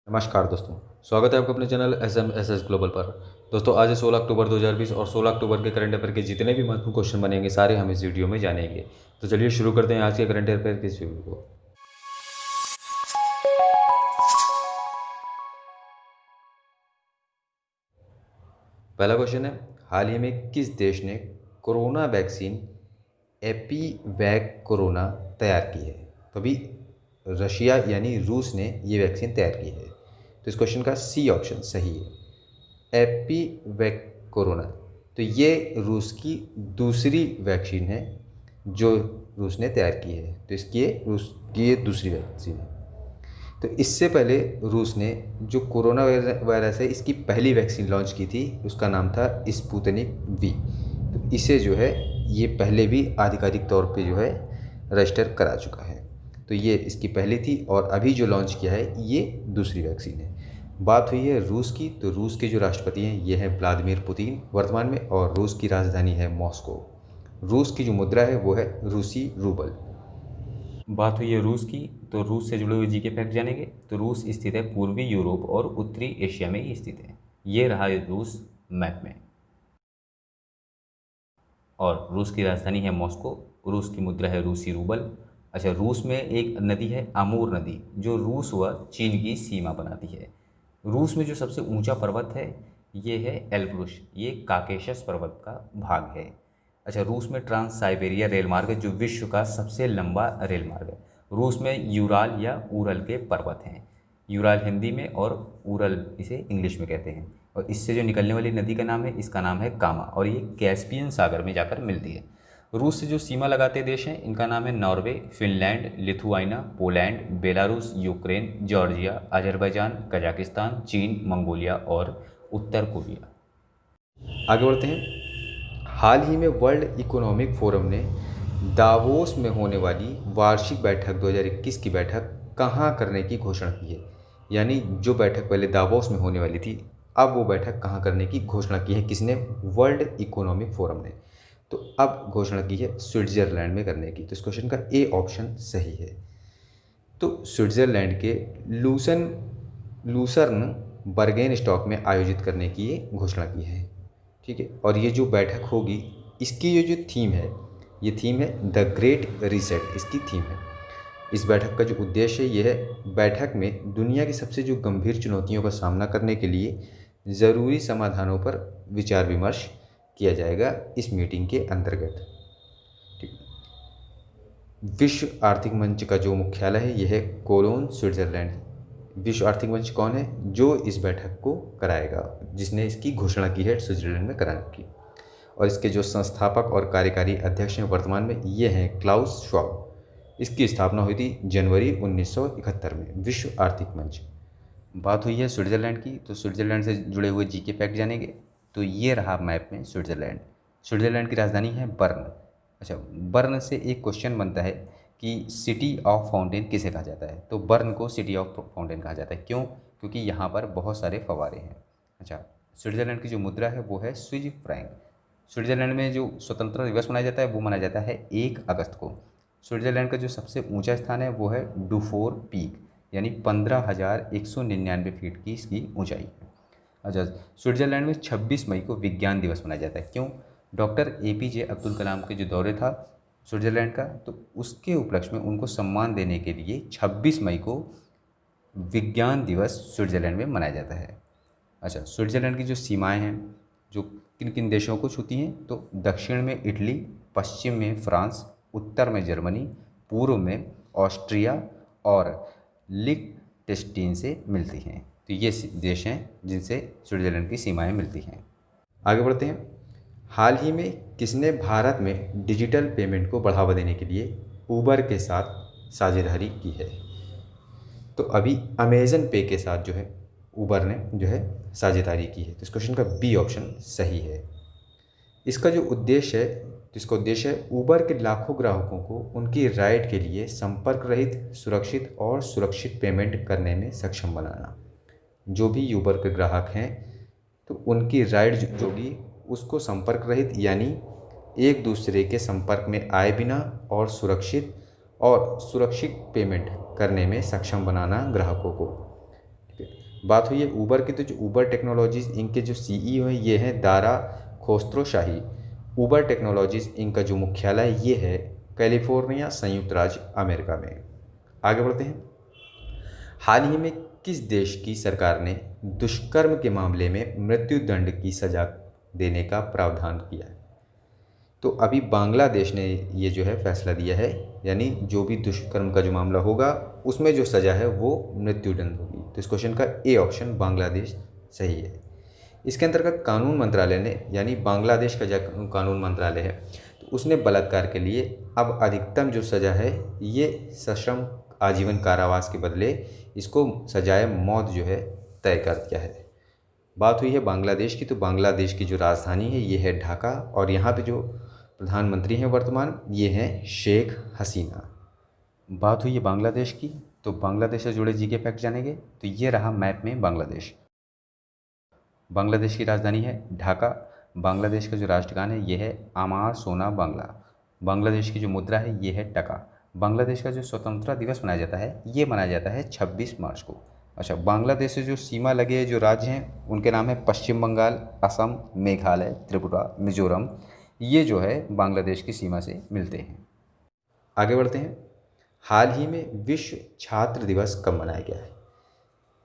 नमस्कार दोस्तों, स्वागत है आपका अपने चैनल SMSS ग्लोबल पर। दोस्तों आज है 16 अक्टूबर 2020 और 16 अक्टूबर के करंट अफेयर के जितने भी महत्वपूर्ण क्वेश्चन बनेंगे सारे हम इस वीडियो में जानेंगे। तो चलिए शुरू करते हैं आज के करंट अफेयर के इस वीडियो को। पहला क्वेश्चन है, हाल ही में किस देश ने कोरोना वैक्सीन एपीवैक कोरोना तैयार की है? तो अभी रशिया यानी रूस ने ये वैक्सीन तैयार की है। तो इस क्वेश्चन का सी ऑप्शन सही है, एपीवैक कोरोना। तो ये रूस की दूसरी वैक्सीन है जो रूस ने तैयार की है। तो रूस की ये दूसरी वैक्सीन है। तो इससे पहले रूस ने जो कोरोना वायरस है इसकी पहली वैक्सीन लॉन्च की थी, उसका नाम था स्पुतनिक वी। तो इसे जो है ये पहले भी आधिकारिक तौर पे जो है रजिस्टर करा चुका है। तो ये इसकी पहली थी और अभी जो लॉन्च किया है ये दूसरी वैक्सीन है। बात हुई है रूस की, तो रूस के जो राष्ट्रपति हैं ये हैं व्लादिमीर पुतिन वर्तमान में, और रूस की राजधानी है मॉस्को। रूस की जो मुद्रा है वो है रूसी रूबल। बात हुई है रूस की, तो रूस से जुड़े हुए जीके फैक्ट जानेंगे। तो रूस स्थित है पूर्वी यूरोप और उत्तरी एशिया में ही स्थित है। ये रहा रूस मैप में। और रूस की राजधानी है मॉस्को। रूस की मुद्रा है रूसी रूबल। अच्छा, रूस में एक नदी है आमूर नदी, जो रूस व चीन की सीमा बनाती है। रूस में जो सबसे ऊंचा पर्वत है ये है एल्ब्रुस। ये काकेशस पर्वत का भाग है। अच्छा, रूस में ट्रांस साइबेरिया रेल मार्ग है, जो विश्व का सबसे लंबा रेल मार्ग है। रूस में यूराल या उरल के पर्वत हैं। यूराल हिंदी में और उरल इसे इंग्लिश में कहते हैं। और इससे जो निकलने वाली नदी का नाम है, इसका नाम है कामा, और ये कैस्पियन सागर में जाकर मिलती है। रूस से जो सीमा लगाते देश हैं इनका नाम है Norway, Finland, Lithuania, Poland, Belarus, Ukraine, Georgia, Azerbaijan, Kazakhstan, चीन, मंगोलिया और उत्तर कोरिया। आगे बढ़ते हैं। हाल ही में वर्ल्ड इकोनॉमिक फोरम ने दावोस में होने वाली वार्षिक बैठक 2021 की बैठक कहाँ करने की घोषणा की है? यानी जो बैठक पहले दावोस में होने वाली थी, अब वो बैठक कहाँ करने की घोषणा की है किसने? वर्ल्ड इकोनॉमिक फोरम ने। तो अब घोषणा की है स्विट्ज़रलैंड में करने की। तो इस क्वेश्चन का ए ऑप्शन सही है। तो स्विट्ज़रलैंड के लूसर्न बर्गेन स्टॉक में आयोजित करने की ये घोषणा की है। ठीक है, और ये जो बैठक होगी इसकी ये जो थीम है, ये थीम है द ग्रेट रीसेट, इसकी थीम है। इस बैठक का जो उद्देश्य है ये है, बैठक में दुनिया की सबसे जो गंभीर चुनौतियों का सामना करने के लिए ज़रूरी समाधानों पर विचार विमर्श किया जाएगा इस मीटिंग के अंतर्गत। ठीक। विश्व आर्थिक मंच का जो मुख्यालय है यह है कोलोन, स्विट्ज़रलैंड। विश्व आर्थिक मंच कौन है जो इस बैठक को कराएगा, जिसने इसकी घोषणा की है स्विट्ज़रलैंड में कराने की? और इसके जो संस्थापक और कार्यकारी अध्यक्ष हैं वर्तमान में ये हैं क्लाउस श्वाब। इसकी स्थापना हुई थी जनवरी 1971 में, विश्व आर्थिक मंच। बात हुई है स्विट्ज़रलैंड की, तो स्विट्ज़रलैंड से जुड़े हुए जीके फैक्ट जानेंगे। तो ये रहा मैप में स्विट्ज़रलैंड। स्विट्ज़रलैंड की राजधानी है बर्न। अच्छा, बर्न से एक क्वेश्चन बनता है कि सिटी ऑफ फाउंटेन किसे कहा जाता है? तो बर्न को सिटी ऑफ फाउंटेन कहा जाता है। क्यों? क्योंकि यहाँ पर बहुत सारे फव्वारे हैं। अच्छा, स्विट्ज़रलैंड की जो मुद्रा है वो है स्विज फ्रैंक। स्विट्ज़रलैंड में जो स्वतंत्रता दिवस मनाया जाता है वो मनाया जाता है 1 अगस्त को। स्विट्ज़रलैंड का जो सबसे ऊंचा स्थान है वो है डुफोर पीक, यानी 15,199 फीट की इसकी ऊंचाई है। अच्छा, स्विट्ज़रलैंड में 26 मई को विज्ञान दिवस मनाया जाता है। क्यों? डॉक्टर APJ अब्दुल कलाम के जो दौरे था स्विट्ज़रलैंड का, तो उसके उपलक्ष्य में उनको सम्मान देने के लिए 26 मई को विज्ञान दिवस स्विट्ज़रलैंड में मनाया जाता है। अच्छा, स्विट्ज़रलैंड की जो सीमाएं हैं जो किन किन देशों को छूती हैं, तो दक्षिण में इटली, पश्चिम में फ्रांस, उत्तर में जर्मनी, पूर्व में ऑस्ट्रिया और लिechtenstein से मिलती हैं। तो ये देश हैं जिनसे स्विट्ज़रलैंड की सीमाएं मिलती हैं। आगे बढ़ते हैं। हाल ही में किसने भारत में डिजिटल पेमेंट को बढ़ावा देने के लिए उबर के साथ साझेदारी की है? तो अभी अमेज़न पे के साथ जो है उबर ने जो है साझेदारी की है। तो इस क्वेश्चन का बी ऑप्शन सही है। इसका जो उद्देश्य है, तो इसका उद्देश्य है उबर के लाखों ग्राहकों को उनकी राइड के लिए संपर्क रहित, सुरक्षित और सुरक्षित पेमेंट करने में सक्षम बनाना। जो भी उबर के ग्राहक हैं तो उनकी राइड जो होगी उसको संपर्क रहित यानी एक दूसरे के संपर्क में आए बिना और सुरक्षित पेमेंट करने में सक्षम बनाना ग्राहकों को। बात हुई है ऊबर की, तो जो ऊबर टेक्नोलॉजीज़ इनके जो सीईओ हैं ये हैं दारा खोस्रोशाही। ऊबर टेक्नोलॉजीज़ इनका जो मुख्यालय है ये है कैलिफोर्निया, संयुक्त राज्य अमेरिका में। आगे बढ़ते हैं। हाल ही में किस देश की सरकार ने दुष्कर्म के मामले में मृत्युदंड की सज़ा देने का प्रावधान किया है? तो अभी बांग्लादेश ने ये जो है फैसला दिया है, यानी जो भी दुष्कर्म का जो मामला होगा उसमें जो सज़ा है वो मृत्युदंड होगी। तो इस क्वेश्चन का ए ऑप्शन बांग्लादेश सही है। इसके अंतर्गत कानून मंत्रालय ने, यानी बांग्लादेश का जो कानून मंत्रालय है, तो उसने बलात्कार के लिए अब अधिकतम जो सज़ा है ये सश्रम आजीवन कारावास के बदले इसको सजाए मौत जो है तय कर दिया है। बात हुई है बांग्लादेश की, तो बांग्लादेश की जो राजधानी है ये है ढाका, और यहाँ पे जो प्रधानमंत्री हैं वर्तमान ये हैं शेख हसीना। बात हुई है बांग्लादेश की, तो बांग्लादेश से जुड़े जीके फैक्ट जानेंगे, तो ये रहा मैप में बांग्लादेश। बांग्लादेश की राजधानी है ढाका। बांग्लादेश का जो राष्ट्रगान है ये है अमार सोना बांग्ला। बांग्लादेश की जो मुद्रा है ये है टका। बांग्लादेश का जो स्वतंत्रता दिवस मनाया जाता है ये मनाया जाता है 26 मार्च को। अच्छा, बांग्लादेश से जो सीमा लगे जो राज्य हैं उनके नाम है पश्चिम बंगाल, असम, मेघालय, त्रिपुरा, मिजोरम। ये जो है बांग्लादेश की सीमा से मिलते हैं। आगे बढ़ते हैं। हाल ही में विश्व छात्र दिवस कब मनाया गया है?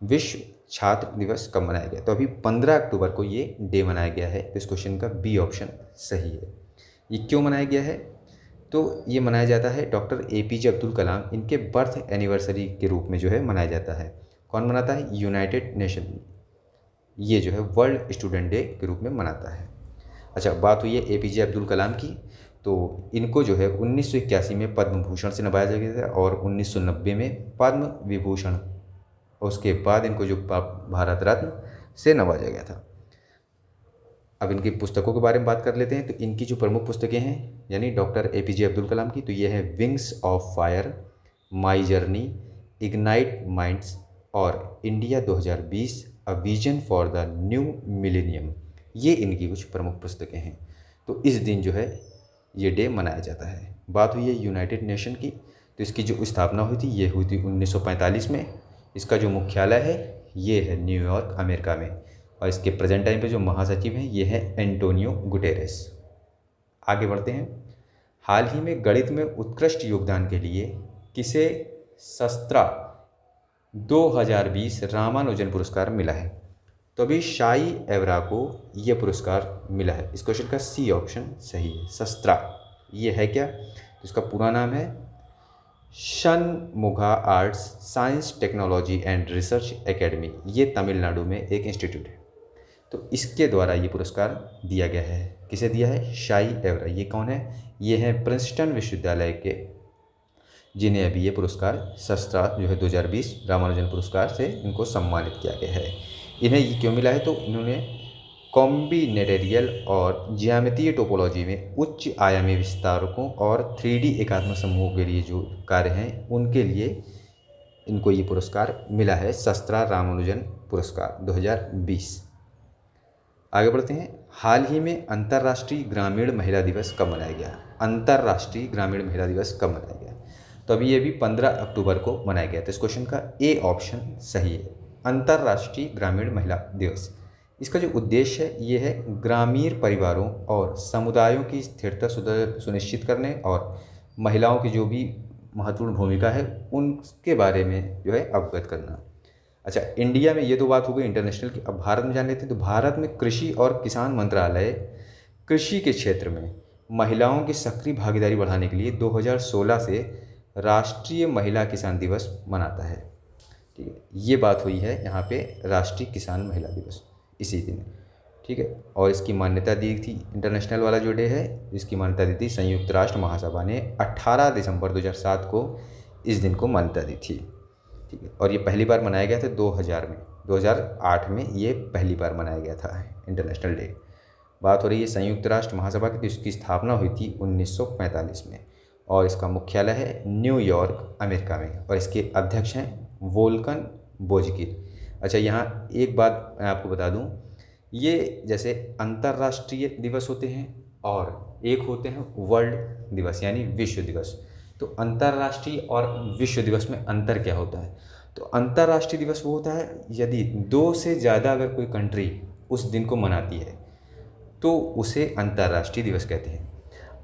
विश्व छात्र दिवस कब मनाया गया? तो अभी 15 अक्टूबर को ये डे मनाया गया है। तो इस क्वेश्चन का बी ऑप्शन सही है। ये क्यों मनाया गया है? तो ये मनाया जाता है डॉक्टर APJ अब्दुल कलाम इनके बर्थ एनिवर्सरी के रूप में जो है मनाया जाता है। कौन मनाता है? यूनाइटेड नेशन ये जो है वर्ल्ड स्टूडेंट डे के रूप में मनाता है। अच्छा, बात हुई है APJ अब्दुल कलाम की, तो इनको जो है 1981 में पद्म भूषण से नवाजा गया था और 1990 में पद्म विभूषण, उसके बाद इनको जो भारत रत्न से नवाजा गया था। अब इनकी पुस्तकों के बारे में बात कर लेते हैं। तो इनकी जो प्रमुख पुस्तकें हैं यानी डॉक्टर APJ अब्दुल कलाम की, तो ये है wings of fire, my journey, ignite minds और India 2020 a vision for the new millennium. ये इनकी कुछ प्रमुख पुस्तकें हैं। तो इस दिन जो है ये डे मनाया जाता है। बात हुई है यूनाइटेड नेशन की, तो इसकी जो स्थापना हुई थी ये हुई थी 1945 में। इसका जो मुख्यालय है ये है न्यूयॉर्क, अमेरिका में, और इसके प्रेजेंट टाइम पे जो महासचिव हैं ये है एंटोनियो गुटेरेस। आगे बढ़ते हैं। हाल ही में गणित में उत्कृष्ट योगदान के लिए किसे शस्त्रा 2020 रामानुजन पुरस्कार मिला है? तो अभी शाई एवरा को यह पुरस्कार मिला है। इस क्वेश्चन का सी ऑप्शन सही है। शस्त्रा ये है क्या? तो इसका पूरा नाम है Shanmuga arts science technology and research academy. ये तमिलनाडु में एक इंस्टीट्यूट है। तो इसके द्वारा ये पुरस्कार दिया गया है। किसे दिया है? शाई एवरा। ये कौन है? ये है प्रिंसटन विश्वविद्यालय के, जिन्हें अभी ये पुरस्कार शस्त्रा जो है 2020 रामानुजन पुरस्कार से इनको सम्मानित किया गया है। इन्हें ये क्यों मिला है? तो इन्होंने कॉम्बिनेटरियल और ज्यामितीय टोपोलॉजी में उच्च आयामी विस्तारकों और 3D एकात्मक समूहों के लिए जो कार्य हैं उनके लिए इनको ये पुरस्कार मिला है, शस्त्रा रामानुजन पुरस्कार 2020। आगे बढ़ते हैं। हाल ही में अंतर्राष्ट्रीय ग्रामीण महिला दिवस कब मनाया गया? अंतर्राष्ट्रीय ग्रामीण महिला दिवस कब मनाया गया? तो अभी ये भी 15 अक्टूबर को मनाया गया। तो इस क्वेश्चन का ए ऑप्शन सही है। अंतर्राष्ट्रीय ग्रामीण महिला दिवस, इसका जो उद्देश्य है ये है ग्रामीण परिवारों और समुदायों की स्थिरता सुनिश्चित करने और महिलाओं की जो भी महत्वपूर्ण भूमिका है उनके बारे में जो है अवगत करना। अच्छा, इंडिया में ये तो बात हो गई इंटरनेशनल की। अब भारत में जान लेते हैं। तो भारत में कृषि और किसान मंत्रालय कृषि के क्षेत्र में महिलाओं की सक्रिय भागीदारी बढ़ाने के लिए 2016 से राष्ट्रीय महिला किसान दिवस मनाता है। ठीक है, ये बात हुई है यहाँ पे राष्ट्रीय किसान महिला दिवस इसी दिन। ठीक है, और इसकी मान्यता दी थी, इंटरनेशनल वाला जो डे है इसकी मान्यता दी थी संयुक्त राष्ट्र महासभा ने 18 दिसंबर 2007 को इस दिन को मान्यता दी थी। ठीक है, और ये पहली बार मनाया गया था 2008 में ये पहली बार मनाया गया था इंटरनेशनल डे। बात हो रही है संयुक्त राष्ट्र महासभा की, तो इसकी स्थापना हुई थी 1945 में और इसका मुख्यालय है न्यूयॉर्क, अमेरिका में, और इसके अध्यक्ष हैं वोल्कन बोजकिर। अच्छा, यहाँ एक बात मैं आपको बता दूँ, ये जैसे अंतर्राष्ट्रीय दिवस होते हैं और एक होते हैं वर्ल्ड दिवस यानी विश्व दिवस। तो अंतर्राष्ट्रीय और विश्व दिवस में अंतर क्या होता है? तो अंतर्राष्ट्रीय दिवस वो होता है यदि 2 से ज़्यादा अगर कोई कंट्री उस दिन को मनाती है तो उसे अंतर्राष्ट्रीय दिवस कहते हैं।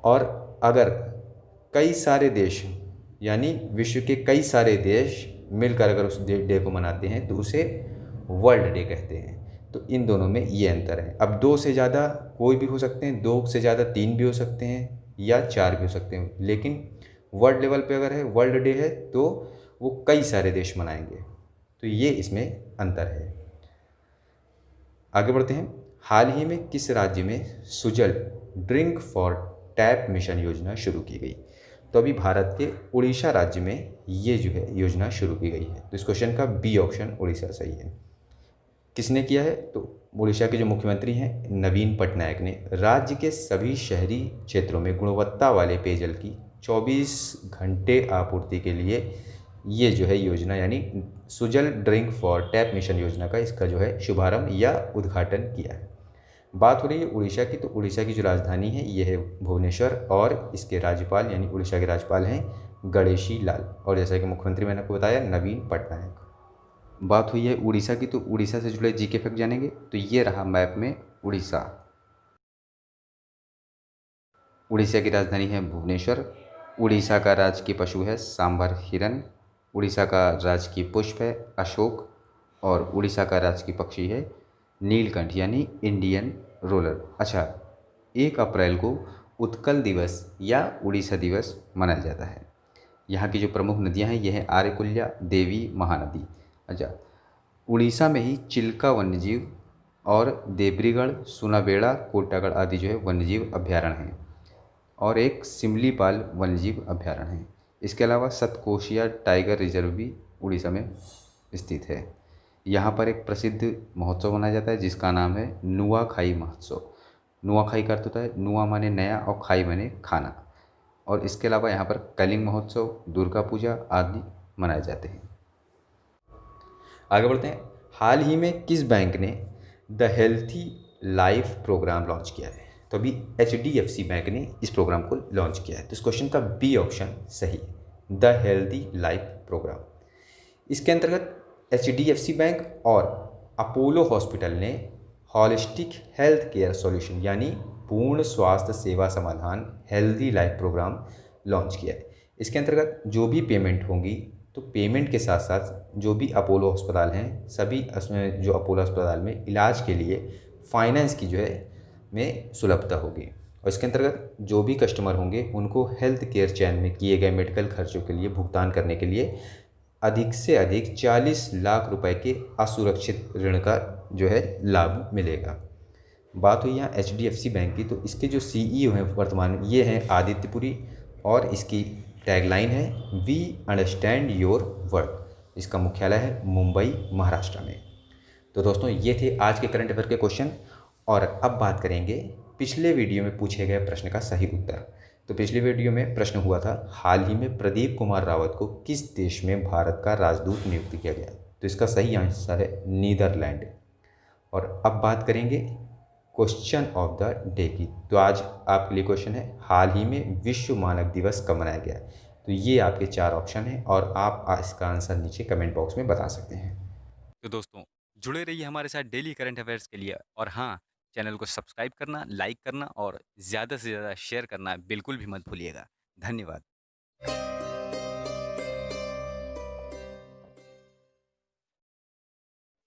और अगर कई सारे देश यानी विश्व के कई सारे देश मिलकर अगर उस डे को मनाते हैं तो उसे वर्ल्ड डे कहते हैं। तो इन दोनों में ये अंतर है। अब 2 से ज़्यादा कोई भी हो सकते हैं, 2 से ज़्यादा 3 भी हो सकते हैं या 4 भी हो सकते हैं, लेकिन वर्ल्ड लेवल पे अगर है वर्ल्ड डे है तो वो कई सारे देश मनाएंगे। तो ये इसमें अंतर है। आगे बढ़ते हैं। हाल ही में किस राज्य में Sujal drink for tap mission योजना शुरू की गई? तो अभी भारत के उड़ीसा राज्य में ये जो है योजना शुरू की गई है। तो इस क्वेश्चन का बी ऑप्शन उड़ीसा सही है। किसने किया है? तो उड़ीसा के जो मुख्यमंत्री हैं नवीन पटनायक ने राज्य के सभी शहरी क्षेत्रों में गुणवत्ता वाले पेयजल की 24 घंटे आपूर्ति के लिए ये जो है योजना यानी Sujal drink for tap mission योजना का इसका जो है शुभारंभ या उद्घाटन किया है। बात हो रही है उड़ीसा की, तो उड़ीसा की जो राजधानी है ये है भुवनेश्वर और इसके राज्यपाल यानी उड़ीसा के राज्यपाल हैं गणेशी लाल, और जैसा कि मुख्यमंत्री मैंने आपको बताया नवीन पटनायक। बात हुई है उड़ीसा की, तो उड़ीसा से जुड़े जीके फैक्ट जानेंगे। तो ये रहा मैप में उड़ीसा। उड़ीसा की राजधानी है भुवनेश्वर। उड़ीसा का राजकीय पशु है सांभर हिरन। उड़ीसा का राजकीय पुष्प है अशोक। और उड़ीसा का राजकीय पक्षी है नीलकंठ यानी इंडियन रोलर। अच्छा, 1 अप्रैल को उत्कल दिवस या उड़ीसा दिवस मनाया जाता है। यहाँ की जो प्रमुख नदियाँ हैं ये हैं आर्यकुल्या, देवी, महानदी। अच्छा, उड़ीसा में ही चिल्का वन्यजीव और देब्रीगढ़, सुनाबेड़ा, कोटागढ़ आदि जो है वन्यजीव अभ्यारण्य हैं, और एक सिमलीपाल वन्यजीव अभ्यारण्य है। इसके अलावा सतकोशिया टाइगर रिजर्व भी उड़ीसा में स्थित है। यहाँ पर एक प्रसिद्ध महोत्सव मनाया जाता है जिसका नाम है नुआखाई महोत्सव। नुआखाई का अर्थ होता है नुआ माने नया और खाई माने खाना। और इसके अलावा यहाँ पर कलिंग महोत्सव, दुर्गा पूजा आदि मनाए जाते हैं। आगे बढ़ते हैं। हाल ही में किस बैंक ने the healthy life programme launch किया है? तो अभी HDFC बैंक ने इस प्रोग्राम को लॉन्च किया है। तो इस क्वेश्चन का बी ऑप्शन सही है, द हेल्थी लाइफ प्रोग्राम। इसके अंतर्गत HDFC बैंक और अपोलो हॉस्पिटल ने हॉलिस्टिक हेल्थ केयर सॉल्यूशन यानी पूर्ण स्वास्थ्य सेवा समाधान हेल्दी लाइफ प्रोग्राम लॉन्च किया है। इसके अंतर्गत जो भी पेमेंट होंगी तो पेमेंट के साथ साथ जो भी अपोलो अस्पताल हैं सभी उसमें जो अपोलो अस्पताल में इलाज के लिए फाइनेंस की जो है में सुलभता होगी। और इसके अंतर्गत जो भी कस्टमर होंगे उनको हेल्थ केयर चैन में किए गए मेडिकल खर्चों के लिए भुगतान करने के लिए अधिक से अधिक 40 लाख रुपए के असुरक्षित ऋण का जो है लाभ मिलेगा। बात हुई यहाँ HDFC बैंक की, तो इसके जो CEO हैं वर्तमान में ये हैं आदित्य पुरी, और इसकी टैगलाइन है वी अंडरस्टैंड योर वर्क। इसका मुख्यालय है मुंबई महाराष्ट्र में। तो दोस्तों ये थे आज के करंट अफेयर के क्वेश्चन, और अब बात करेंगे पिछले वीडियो में पूछे गए प्रश्न का सही उत्तर। तो पिछले वीडियो में प्रश्न हुआ था हाल ही में प्रदीप कुमार रावत को किस देश में भारत का राजदूत नियुक्त किया गया? तो इसका सही आंसर है नीदरलैंड। और अब बात करेंगे क्वेश्चन ऑफ द डे की। तो आज आपके लिए क्वेश्चन है हाल ही में विश्व मानक दिवस कब मनाया गया? तो ये आपके 4 ऑप्शन हैं और आप इसका आंसर नीचे कमेंट बॉक्स में बता सकते हैं। तो दोस्तों जुड़े रहिए हमारे साथ डेली करंट अफेयर्स के लिए, और हाँ, चैनल को सब्सक्राइब करना, लाइक करना और ज़्यादा से ज़्यादा शेयर करना बिल्कुल भी मत भूलिएगा। धन्यवाद।